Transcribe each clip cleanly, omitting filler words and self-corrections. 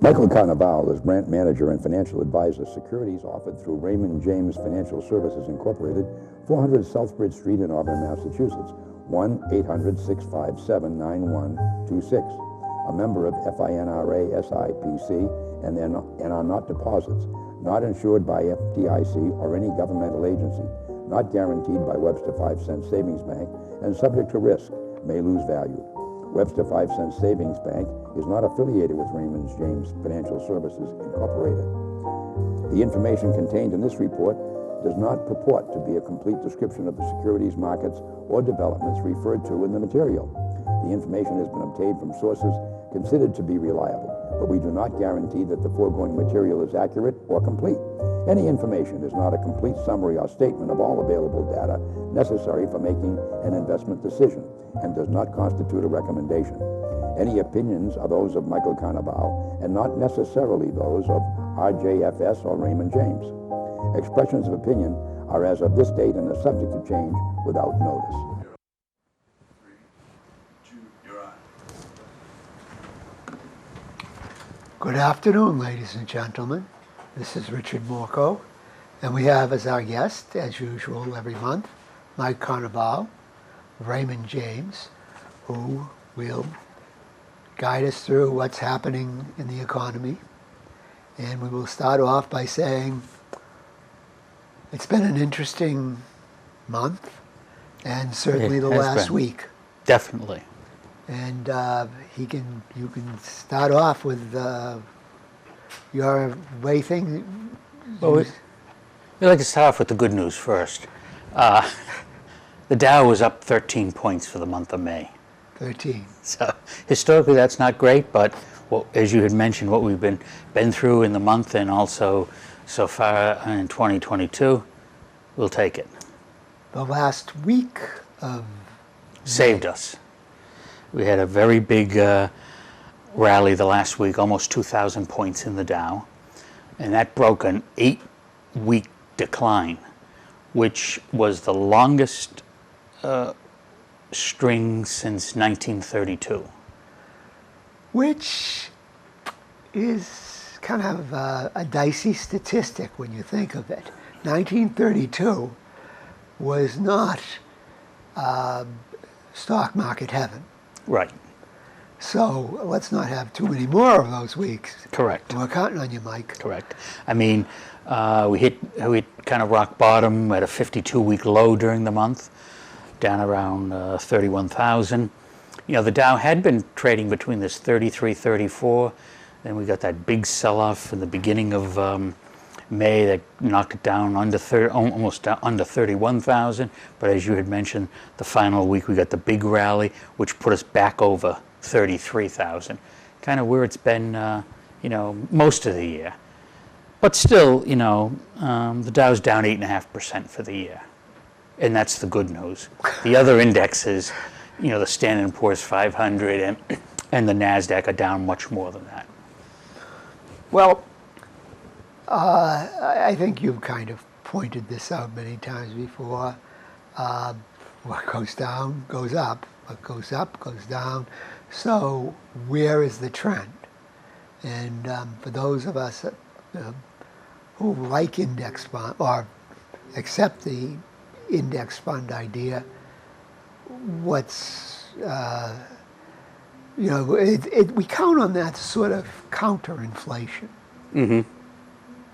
Michael Carnevale is branch manager and financial advisor. Securities offered through Raymond James Financial Services Incorporated, 400 Southbridge Street in Auburn, Massachusetts, 1-800-657-9126. A member of FINRA SIPC and are not deposits, not insured by FDIC or any governmental agency, not guaranteed by Webster 5 Cent Savings Bank, and subject to risk, may lose value. Webster 5 Cent Savings Bank is not affiliated with Raymond James Financial Services Incorporated. The information contained in this report does not purport to be a complete description of the securities markets or developments referred to in the material. The information has been obtained from sources considered to be reliable, but we do not guarantee that the foregoing material is accurate or complete. Any information is not a complete summary or statement of all available data necessary for making an investment decision and does not constitute a recommendation. Any opinions are those of Michael Carnevale and not necessarily those of RJFS or Raymond James. Expressions of opinion are as of this date and are subject to change without notice. Good afternoon, ladies and gentlemen. This is Richard Morchoe, and we have as our guest, as usual every month, Mike Carnevale, Raymond James, who will guide us through what's happening in the economy. And we will start off by saying it's been an interesting month, and certainly the last week. Definitely. And you can start off with your way thing. Well, we'd like to start off with the good news first. The Dow was up 13 points for the month of May. 13. So historically, that's not great, but as you had mentioned, what we've been through in the month and also so far in 2022, we'll take it. The last week of saved us. We had a very big rally the last week, almost 2,000 points in the Dow, and that broke an 8-week decline, which was the longest string since 1932. Which is kind of a dicey statistic when you think of it. 1932 was not stock market heaven. Right. So let's not have too many more of those weeks. Correct. We're counting on you, Mike. Correct. I mean, we hit kind of rock bottom at a 52-week low during the month, down around 31,000. You know, the Dow had been trading between this 33, 34. Then we got that big sell-off in the beginning of May that knocked it down almost under 31,000. But as you had mentioned, the final week we got the big rally, which put us back over 33,000, kind of where it's been, most of the year. But still, the Dow's down 8.5% for the year, and that's the good news. The other indexes, the Standard & Poor's 500 and the Nasdaq are down much more than that. Well, I think you've kind of pointed this out many times before. What goes down goes up. What goes up goes down. So where is the trend? And for those of us who like index fund or accept the index fund idea, what's we count on that to sort of counter inflation. Mm-hmm.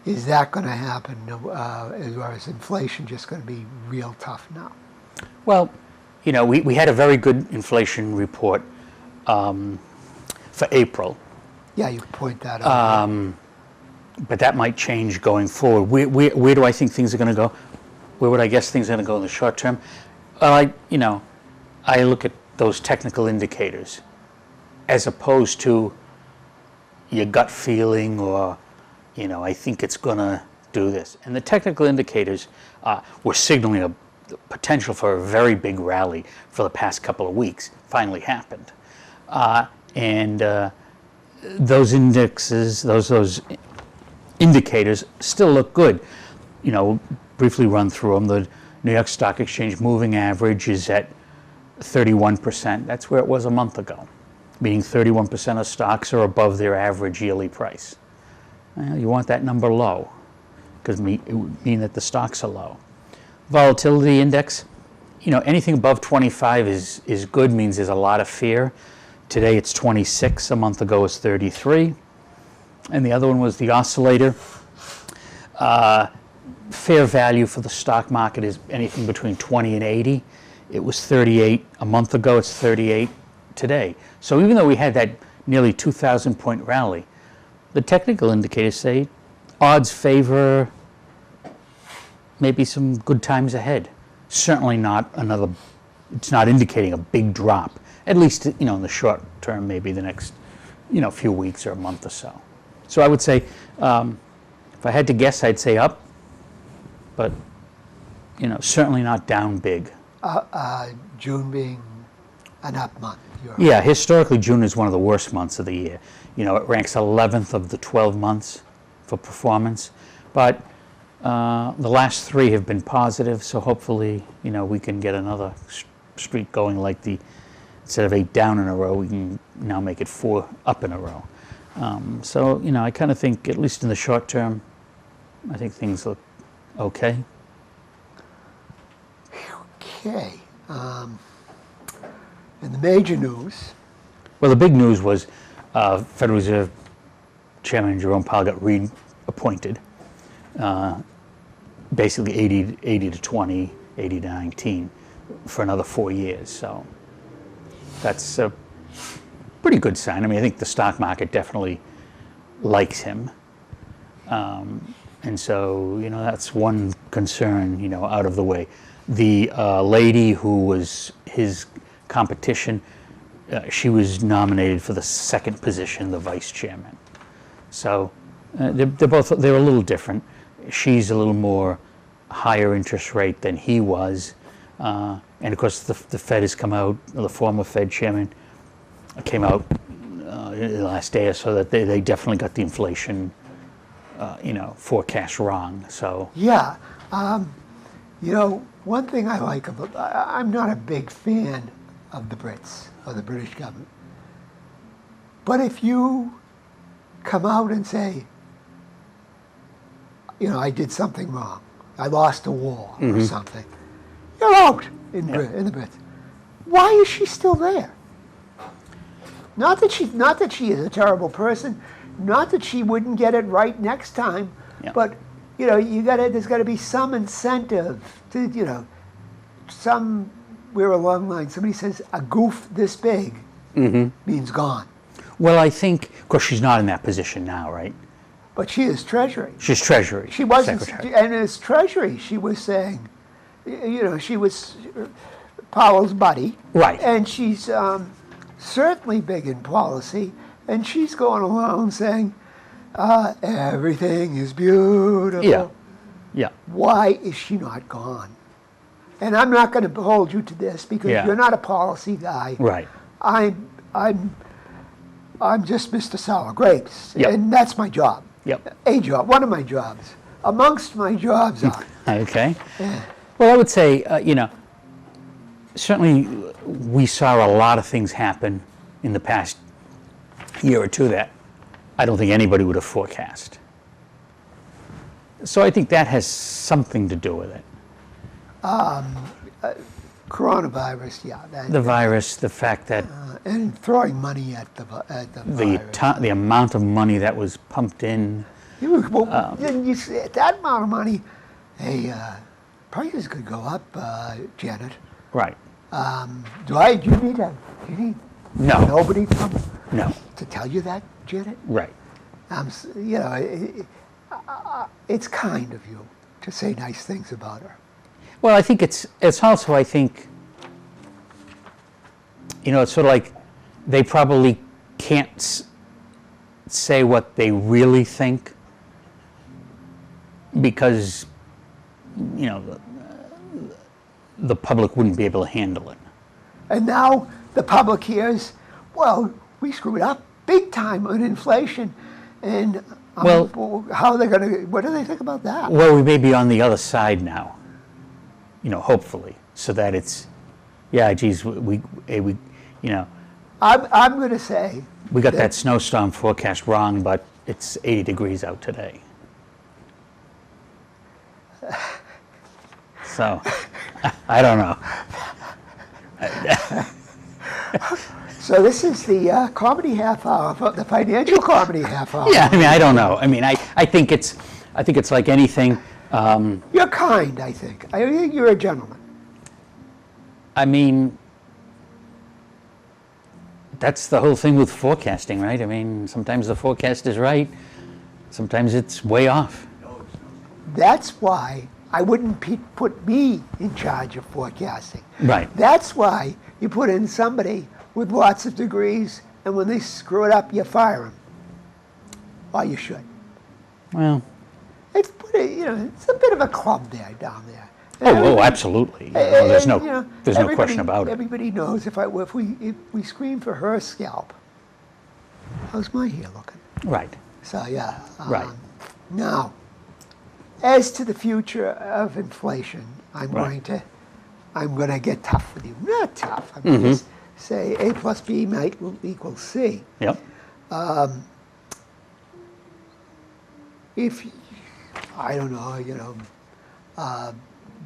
Is that going to happen, or is inflation just going to be real tough now? Well, we had a very good inflation report for April. Yeah, you point that out. But that might change going forward. Where do I think things are going to go? Where would I guess things are going to go in the short term? I look at those technical indicators as opposed to your gut feeling or, I think it's going to do this. And the technical indicators were signaling a potential for a very big rally for the past couple of weeks. Finally happened. And those indexes, those indicators still look good. Briefly run through them. The New York Stock Exchange moving average is at 31%. That's where it was a month ago. meaning 31% of stocks are above their average yearly price. Well, you want that number low, because it would mean that the stocks are low. Volatility index, anything above 25 is good, means there's a lot of fear. Today it's 26, a month ago it was 33. And the other one was the oscillator. Fair value for the stock market is anything between 20 and 80. It was 38 a month ago, it's 38 today. So even though we had that nearly 2,000 point rally, the technical indicators say odds favor maybe some good times ahead. Certainly not it's not indicating a big drop, at least in the short term, maybe the next few weeks or a month or so. So I would say, if I had to guess, I'd say up, but certainly not down big. June being an up month. Yeah, historically June is one of the worst months of the year. It ranks 11th of the 12 months for performance, but the last 3 have been positive, so hopefully we can get another streak going, like instead of 8 down in a row, we can now make it 4 up in a row. So I kind of think, at least in the short term, I think things look okay. Okay. In the major news. Well, the big news was Federal Reserve Chairman Jerome Powell got reappointed, basically 80 to 20, 80 to 19 for another 4 years. So that's a pretty good sign. I mean, I think the stock market definitely likes him. And so, that's one concern, out of the way. The lady who was his competition, she was nominated for the second position, the vice chairman. So they're a little different. She's a little more higher interest rate than he was. And of course, the Fed has come out, the former Fed chairman came out in the last day or so that they definitely got the inflation forecast wrong. So yeah, one thing I like about, I'm not a big fan of the Brits or the British government, but if you come out and say, I did something wrong, I lost a war or something, you're out in the Brits. Why is she still there? Not that she is a terrible person, not that she wouldn't get it right next time, but there's got to be some incentive to somewhere along the line. Somebody says a goof this big means gone. Well, I think, of course, she's not in that position now, right? But she is Treasury. She's Treasury. She wasn't, Secretary. and as Treasury, she was saying, she was Powell's buddy, Right? And she's certainly big in policy, and she's going around saying, everything is beautiful. Yeah. Yeah. Why is she not gone? And I'm not going to hold you to this because you're not a policy guy. Right. I'm just Mr. Sour Grapes, and that's my job. Yep. A job, one of my jobs. Amongst my jobs are. Okay. Well, I would say, certainly we saw a lot of things happen in the past year or two that I don't think anybody would have forecast. So I think that has something to do with it. Coronavirus, The virus, the fact that and throwing money at the virus. the amount of money that was pumped in. Then you see that amount of money, hey, prices could go up, Janet. Right. Do you need No. nobody No. to tell you that, Janet? Right. It's kind of you to say nice things about her. Well, I think it's also, I think, it's sort of like they probably can't say what they really think because, the public wouldn't be able to handle it. And now the public hears, well, we screwed up big time on inflation, and how are they going to? What do they think about that? Well, we may be on the other side now, hopefully, so that it's, yeah, geez, we I'm going to say We got that snowstorm forecast wrong, but it's 80 degrees out today. So, I don't know. so. This is the comedy half hour, the financial comedy half hour. Yeah, I mean, I don't know. I mean, I think it's like anything. You're kind, I think. I think you're a gentleman. I mean, that's the whole thing with forecasting, right? I mean, sometimes the forecast is right, sometimes it's way off. That's why I wouldn't put me in charge of forecasting. Right. That's why you put in somebody with lots of degrees, and when they screw it up, you fire them. Or you should. Well, It's it's a bit of a club there down there. oh, absolutely. There's no question about it. Everybody knows if we scream for her scalp, how's my hair looking? Right. So yeah. Right. Now, as to the future of inflation, I'm Right. going to get tough with you. Not tough. I'm going to say A plus B might equal C. Yep. If I don't know,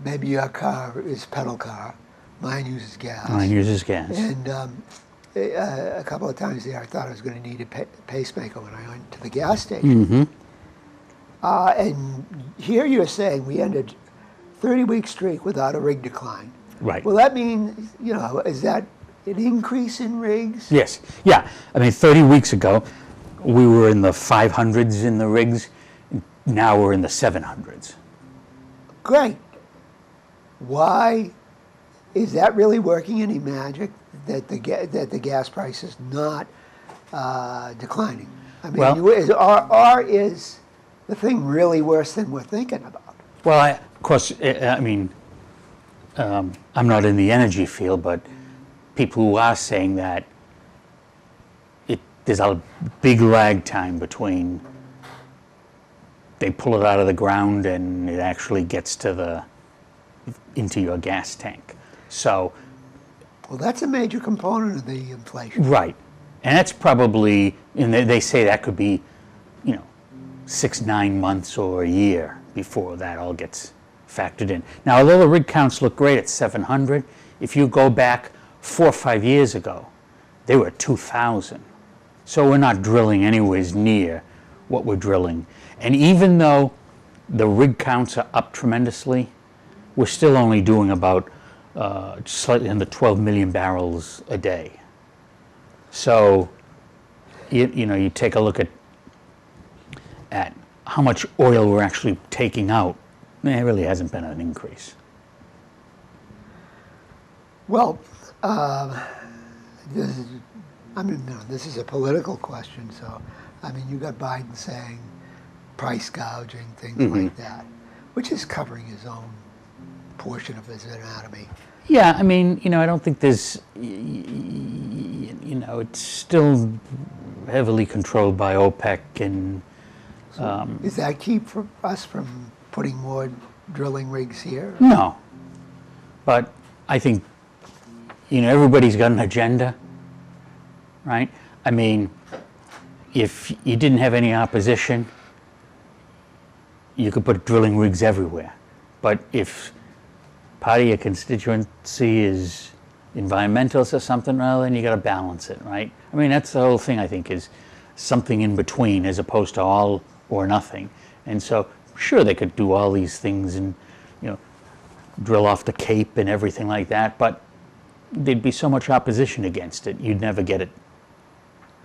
maybe your car is pedal car, mine uses gas. Mine uses gas. And a couple of times there, I thought I was going to need a pacemaker when I went to the gas station. And here you're saying we ended 30-week streak without a rig decline. Right. Well, that means, is that an increase in rigs? Yes. Yeah. I mean, 30 weeks ago, we were in the 500s in the rigs. Now we're in the 700s. Great. Why is that really working any magic that the gas price is not declining? I mean, Well- or is the thing really worse than we're thinking about? Well, of course, I mean, I'm not in the energy field, but people who are saying that there's a big lag time between they pull it out of the ground and it actually gets into your gas tank. So, Well, that's a major component of the inflation. right, and that's probably, and they say that could be, 6-9 months or a year before that all gets factored in. Now, although the rig counts look great at 700, if you go back 4 or 5 years ago, they were at 2,000. So we're not drilling anywhere near what we're drilling. And even though the rig counts are up tremendously, we're still only doing about slightly under 12 million barrels a day. So, you take a look at how much oil we're actually taking out, there really hasn't been an increase. Well, this is a political question, so, you got Biden saying price gouging, things like that, which is covering his own portion of his anatomy. Yeah, I don't think there's, it's still heavily controlled by OPEC and... Does that keep us from putting more drilling rigs here? No. But I think, everybody's got an agenda, right? I mean, if you didn't have any opposition, you could put drilling rigs everywhere. But if part of your constituency is environmentalists or something, well, then you got to balance it, right? I mean, that's the whole thing, I think, is something in between as opposed to all or nothing. And so, sure, they could do all these things and, drill off the Cape and everything like that, but there'd be so much opposition against it, you'd never get it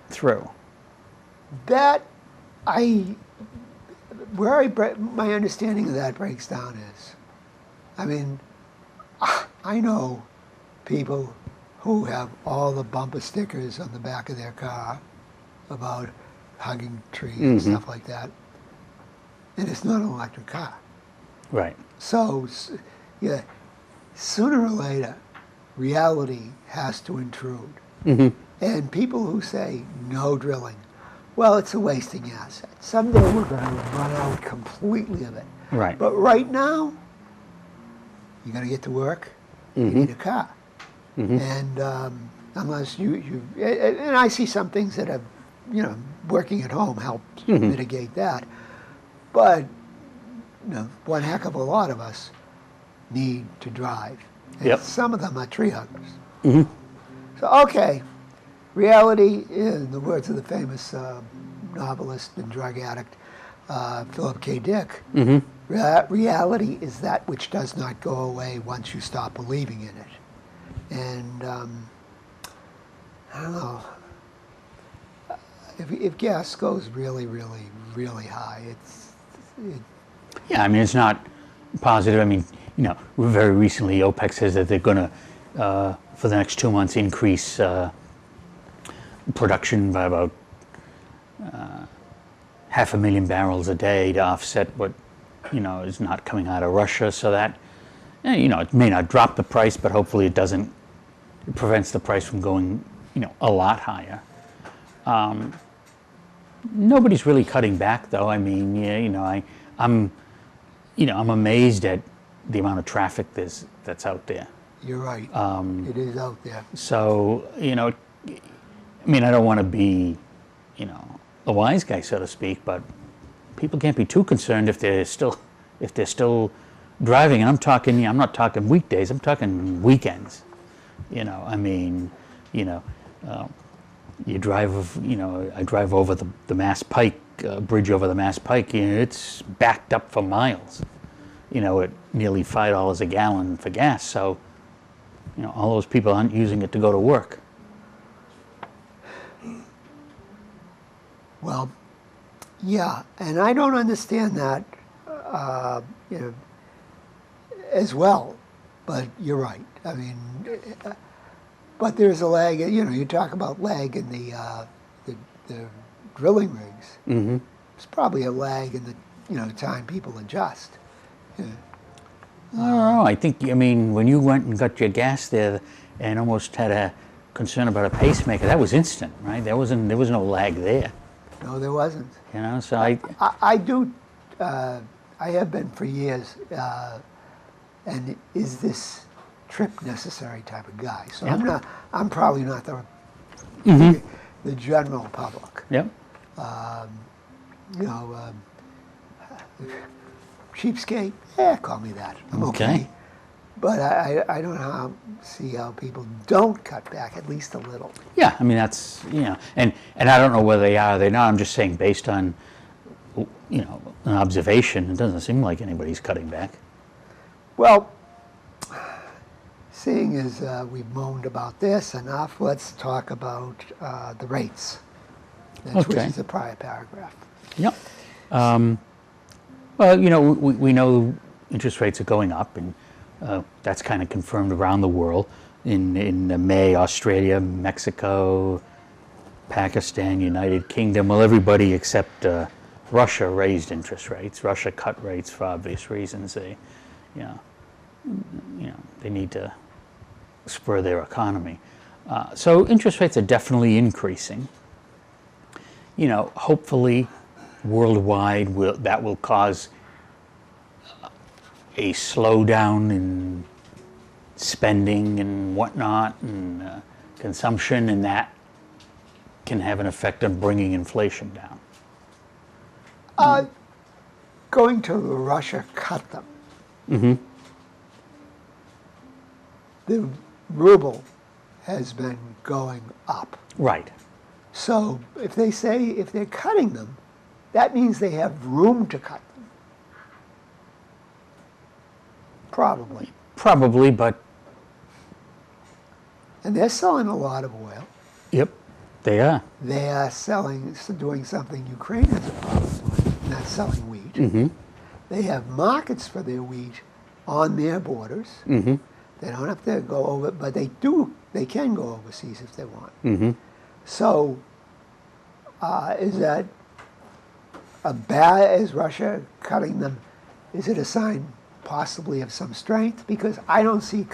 through. That, my understanding of that breaks down is, I know people who have all the bumper stickers on the back of their car about hugging trees and stuff like that, and it's not an electric car. Right. So, yeah, sooner or later, reality has to intrude. And people who say no drilling, well, it's a wasting asset. Someday we're going to run out completely of it. Right. But right now, you got to get to work. You need a car. And unless and I see some things that have, working at home helped mitigate that. But, one heck of a lot of us need to drive. And Yep. some of them are tree huggers. So, okay, reality, in the words of the famous novelist and drug addict, Philip K. Dick, reality is that which does not go away once you stop believing in it. And I don't know, if gas goes really, really, really high, Yeah, I mean, it's not positive. I mean, very recently OPEC says that they're going to, for the next 2 months, increase production by about 500,000 barrels a day to offset what, is not coming out of Russia. So that, it may not drop the price, but hopefully it prevents the price from going, a lot higher. Nobody's really cutting back, though. I mean, I'm amazed at the amount of traffic that's out there. you're right. It is out there. So, I mean, I don't want to be, a wise guy, so to speak, but people can't be too concerned if they're still driving. And I'm not talking weekdays. I'm talking weekends. I mean, you drive, I drive over the Mass Pike, bridge over the Mass Pike, it's backed up for miles, at nearly $5 a gallon for gas. So, all those people aren't using it to go to work. Well, yeah, and I don't understand that, as well, but you're right. I mean, but there's a lag. You talk about lag in the drilling rigs. Mm-hmm. There's probably a lag in the time people adjust. Yeah. I don't know. I think, when you went and got your gas there and almost had a concern about a pacemaker, that was instant, right? There was no lag there. No, there wasn't. So I do. I have been for years, and is this trip necessary type of guy? So Yeah. I'm probably not the general public. Yep. Cheapskate. Call me that. I'm Okay. But I don't see how people don't cut back at least a little. Yeah, I mean, that's, and I don't know whether they are or they're not. I'm just saying based on, an observation, it doesn't seem like anybody's cutting back. Well, seeing as we've moaned about this enough, let's talk about the rates, which Okay. is the prior paragraph. Yep. Well, we know interest rates are going up, and that's kind of confirmed around the world. In May, Australia, Mexico, Pakistan, United Kingdom, well, everybody except Russia raised interest rates. Russia cut rates for obvious reasons. They, they need to spur their economy. So interest rates are definitely increasing. Hopefully, worldwide, that will cause a slowdown in spending and whatnot and consumption, and that can have an effect on bringing inflation down. Going to Russia cut them. Mm-hmm. The ruble has been going up. Right. So if they're cutting them, that means they have room to cut them. Probably. Probably, but And they're selling a lot of oil. yep, they are. They are doing something Ukraine has a problem with, not selling wheat. Mm-hmm. They have markets for their wheat on their borders. Mm-hmm. They don't have to go over, but they can go overseas if they want. Mm-hmm. So, is that is Russia cutting them, is it a sign possibly of some strength? Because I don't see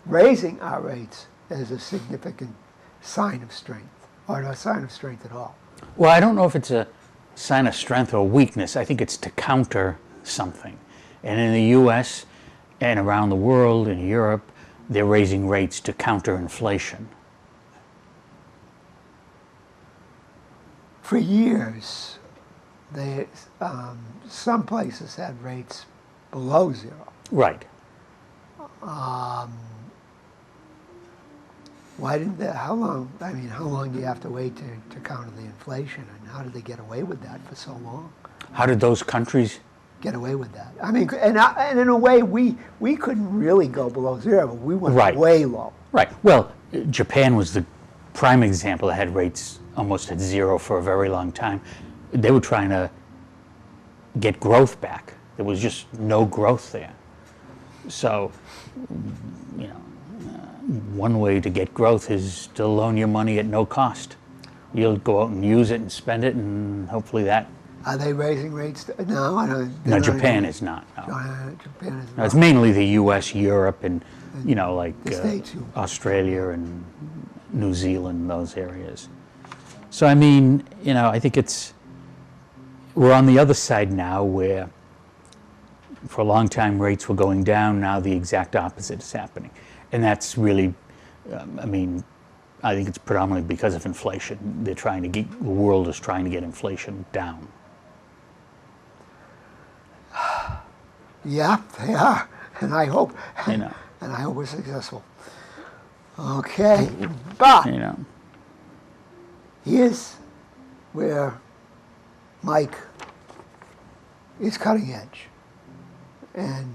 raising our rates as a significant sign of strength, or a sign of strength at all. Well, I don't know if it's a sign of strength or weakness. I think it's to counter something. And in the U.S. and around the world, in Europe, they're raising rates to counter inflation. For years, some places had rates below zero. Right. Why didn't they, how long do you have to wait to counter the inflation, and how did they get away with that for so long? How did those countries? Get away with that. I mean, and in a way, we couldn't really go below zero, but we went Right. way low. Right. Well, Japan was the prime example that had rates almost at zero for a very long time. They were trying to get growth back. There was just no growth there. So, you know, one way to get growth is to loan your money at no cost. You'll go out and use it and spend it, and hopefully that. Are they raising rates? No, I don't. No, Japan is not. No. Japan is No, not. it's mainly the U.S., Europe, and you know, like The States, too. Australia and New Zealand, those areas. So I mean, you know, I think we're on the other side now, where for a long time rates were going down. Now the exact opposite is happening, and that's really, I mean, I think it's predominantly because of inflation. They're trying to get, the world is trying to get inflation down. Yeah, they are, and I hope, You know. and I hope we're successful. Okay, but You know. here's where Mike is cutting edge, and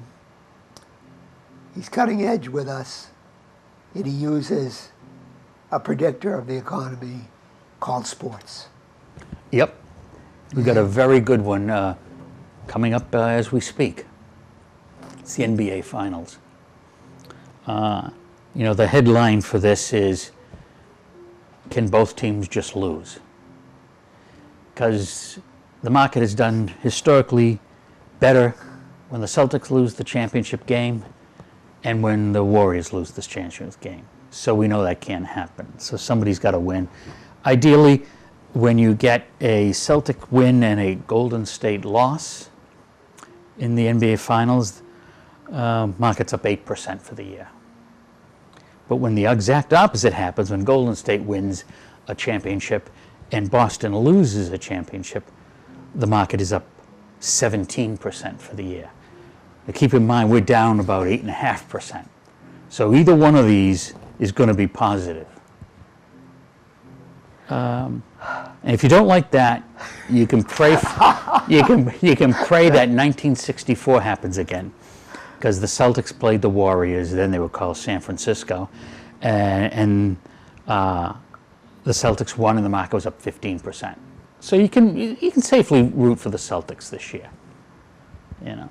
he's cutting edge with us, and he uses a predictor of the economy called sports. Yep. We got a very good one coming up as we speak. It's the NBA Finals. You know, the headline for this is, can both teams just lose? Because the market has done historically better when the Celtics lose the championship game and when the Warriors lose this championship game. So we know that can't happen. So somebody's got to win. Ideally, when you get a Celtic win and a Golden State loss in the NBA Finals, market's up 8% for the year. But when the exact opposite happens, when Golden State wins a championship and Boston loses a championship, the market is up 17% for the year. Now keep in mind, we're down about 8.5%. So either one of these is going to be positive. And if you don't like that, you can pray. You can pray that 1964 happens again, because the Celtics played the Warriors. Then they were called San Francisco, and the Celtics won, and the market was up 15%. So you can safely root for the Celtics this year. You know.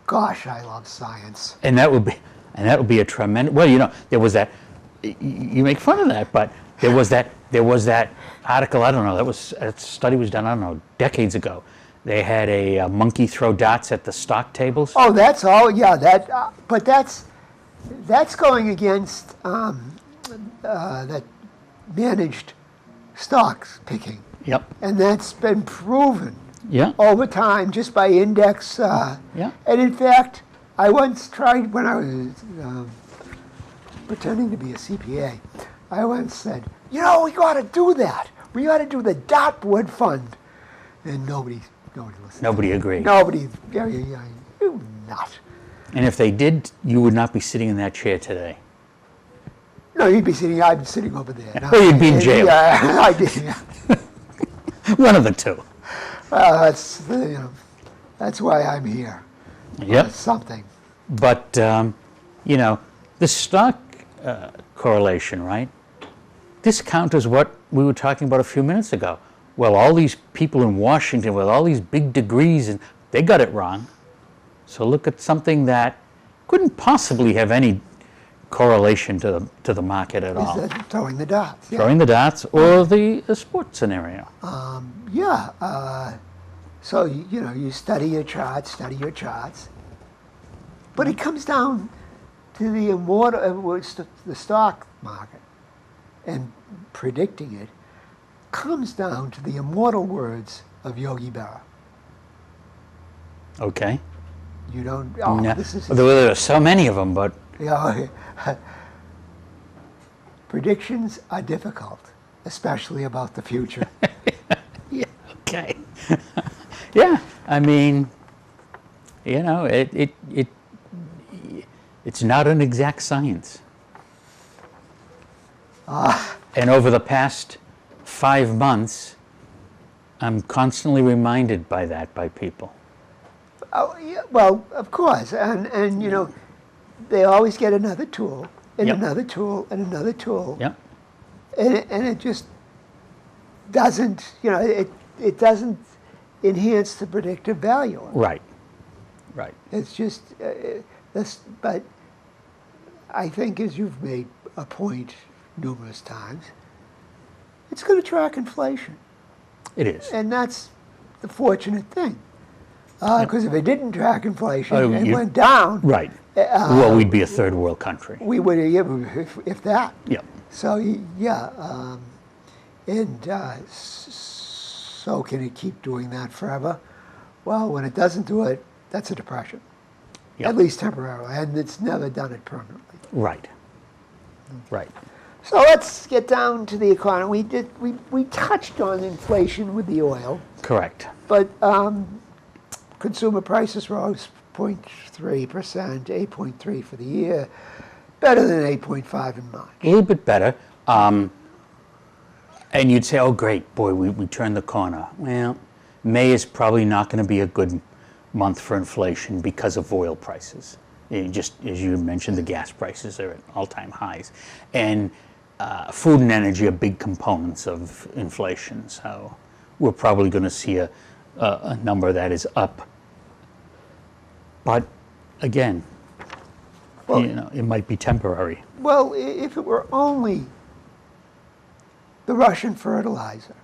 Gosh, I love science. And that would be a tremendous. Well, you know, there was that. You make fun of that, but there was that article. I don't know. A study was done. I don't know, decades ago. They had a monkey throw dots at the stock tables. Oh, that's all. Yeah, but that's going against that managed stocks picking. Yep. And that's been proven. Yeah. Over time, just by index. Yeah. And in fact, I once tried, when I was pretending to be a CPA, I once said, you know, we got to do that. We got to do the Dartwood Fund. And nobody listened. Nobody agreed. Nobody, you nut. And if they did, you would not be sitting in that chair today. No, I'd be sitting over there. Or you'd be in jail. Yeah, I did. Yeah. One of the two. Well, that's why I'm here. Yep. Something. But, you know, the stock correlation, right? This counters what we were talking about a few minutes ago. Well, all these people in Washington with all these big degrees, and they got it wrong. So look at something that couldn't possibly have any correlation to the market at all. Throwing the dots. Yeah. Throwing the dots or the sports scenario. Yeah. So, you study your charts. But it comes down to the stock market, and predicting it comes down to the immortal words of Yogi Berra. Okay. You don't. No, This is. there are so many of them, but Predictions are difficult. especially about the future. Yeah, okay. Yeah, I mean, you know, it's not an exact science. And over the past 5 months, I'm constantly reminded by that by people. Oh, yeah, well, of course, and you know, they always get another tool, and Yep. another tool, and another tool, Yep. and it just doesn't, you know, it doesn't enhance the predictive value of it. Right. Right. It's just this, but I think, as you've made a point numerous times, it's going to track inflation, It is. and that's the fortunate thing. Because if it didn't track inflation Oh, and you- went down, Right. Well, we'd be a third world country. we would have, if that. Yep. So yeah, so can it keep doing that forever? Well, when it doesn't do it, that's a depression, Yep. at least temporarily, and it's never done it permanently. Right. Right. So let's get down to the economy. We touched on inflation with the oil, Correct. but consumer prices rose 0.3%, 8.3 for the year, better than 8.5 in March. A little bit better. And you'd say, oh, great, boy, we turned the corner. Well, May is probably not going to be a good month for inflation because of oil prices. Just as you mentioned, the gas prices are at all-time highs. And food and energy are big components of inflation. So we're probably going to see a number that is up. But again, Well, you know, it might be temporary. Well, if it were only the Russian fertilizer,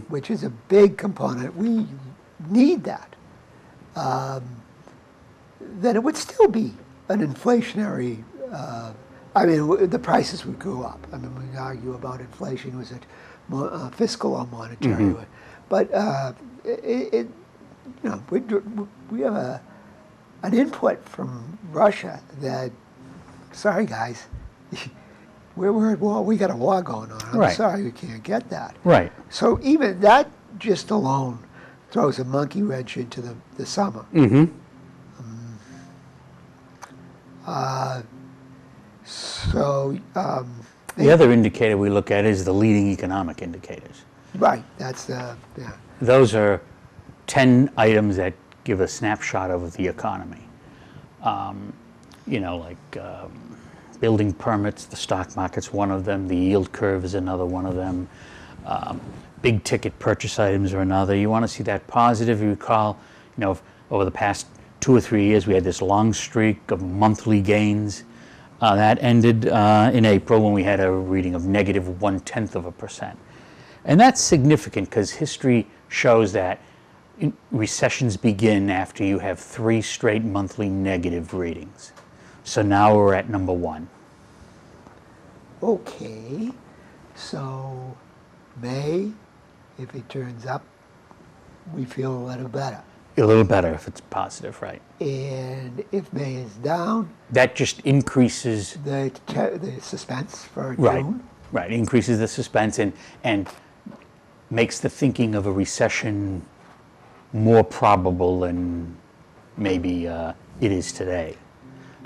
which is a big component, we need that, then it would still be an inflationary, I mean, the prices would go up. I mean, we argue about inflation, was it fiscal or monetary? But you know, we have an input from Russia that, sorry guys, we're at war. We got a war going on. I'm Right. sorry, we can't get that. Right. So even that just alone throws a monkey wrench into the summer. The other indicator we look at is the leading economic indicators. Right, that's yeah. Those are 10 items that give a snapshot of the economy. You know, like building permits, the stock market's one of them, the yield curve is another one of them, big ticket purchase items are another. You want to see that positive. You recall, you know, over the past 2 or 3 years, we had this long streak of monthly gains. That ended in April when we had a reading of negative 0.1%. And that's significant because history shows that recessions begin after you have 3 straight monthly negative readings. So now we're at number 1. Okay, so May, if it turns up, we feel a little better. A little better if it's positive, right? And if May is down, That just increases, the suspense for right, June. right, increases the suspense and makes the thinking of a recession more probable than maybe it is today.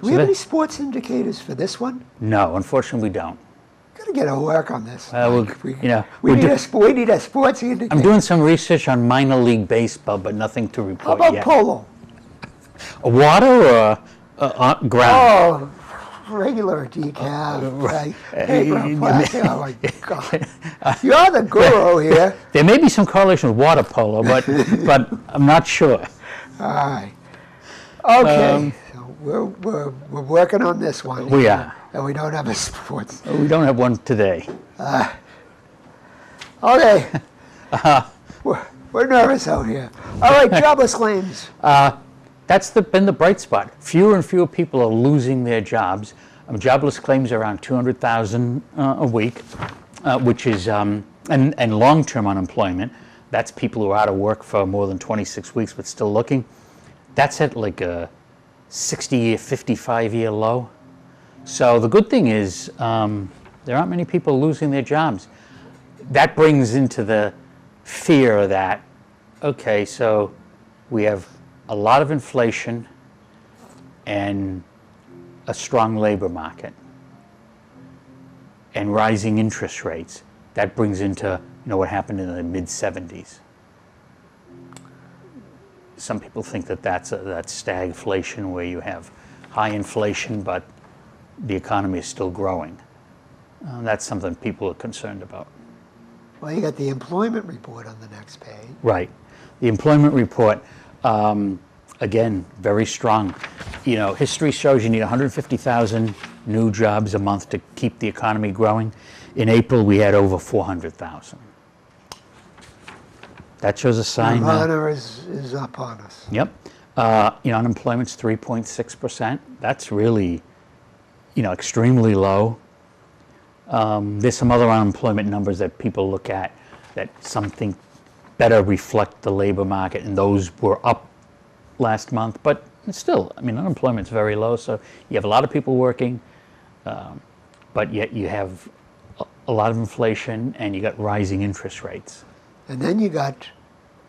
Do we have any sports indicators for this one? No, unfortunately we don't. Gotta get to work on this. Well, Mike. you know, we need a sports indicator. I'm doing some research on minor league baseball, but nothing to How report about yet. polo? A water or ground? Oh, regular decaf, right? Uh, Paper and uh, plastic. Oh my God! You're the guru here. There may be some correlation with water polo, but I'm not sure. All right. Okay. So we're working on this one. We are. And we don't have a sports. We don't have one today. Okay. We're nervous out here. All right, jobless claims. That's been the bright spot. Fewer and fewer people are losing their jobs. Jobless claims are around 200,000 a week, which is, and long-term unemployment, that's people who are out of work for more than 26 weeks but still looking. That's at like a 60-year, 55-year low. So the good thing is there aren't many people losing their jobs. that brings into the fear that, okay, so we have a lot of inflation and a strong labor market and rising interest rates. That brings into, what happened in the mid-'70s. Some people think that that's stagflation, where you have high inflation, but the economy is still growing. That's something people are concerned about. Well, you got the employment report on the next page. Right. The employment report, again, very strong. History shows you need 150,000 new jobs a month to keep the economy growing. In April, we had over 400,000. That shows a sign. Nirvana is up on us. Yep. Unemployment's 3.6%. That's really, extremely low. There's some other unemployment numbers that people look at that some think better reflect the labor market, and those were up last month. But still, unemployment's very low, so you have a lot of people working, but yet you have a lot of inflation and you got rising interest rates. And then you got,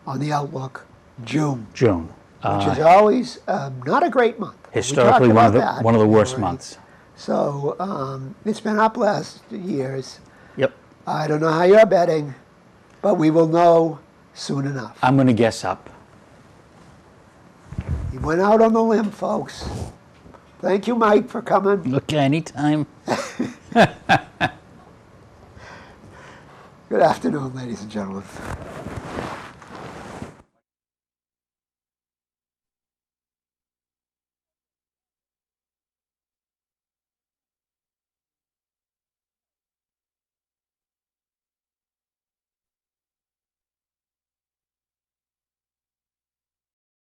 on the outlook, June. Which is always not a great month. Historically, one of the worst months. So it's been up last years. Yep. I don't know how you're betting, but we will know soon enough. I'm going to guess up. He went out on the limb, folks. Thank you, Mike, for coming. Okay, anytime. Good afternoon, ladies and gentlemen.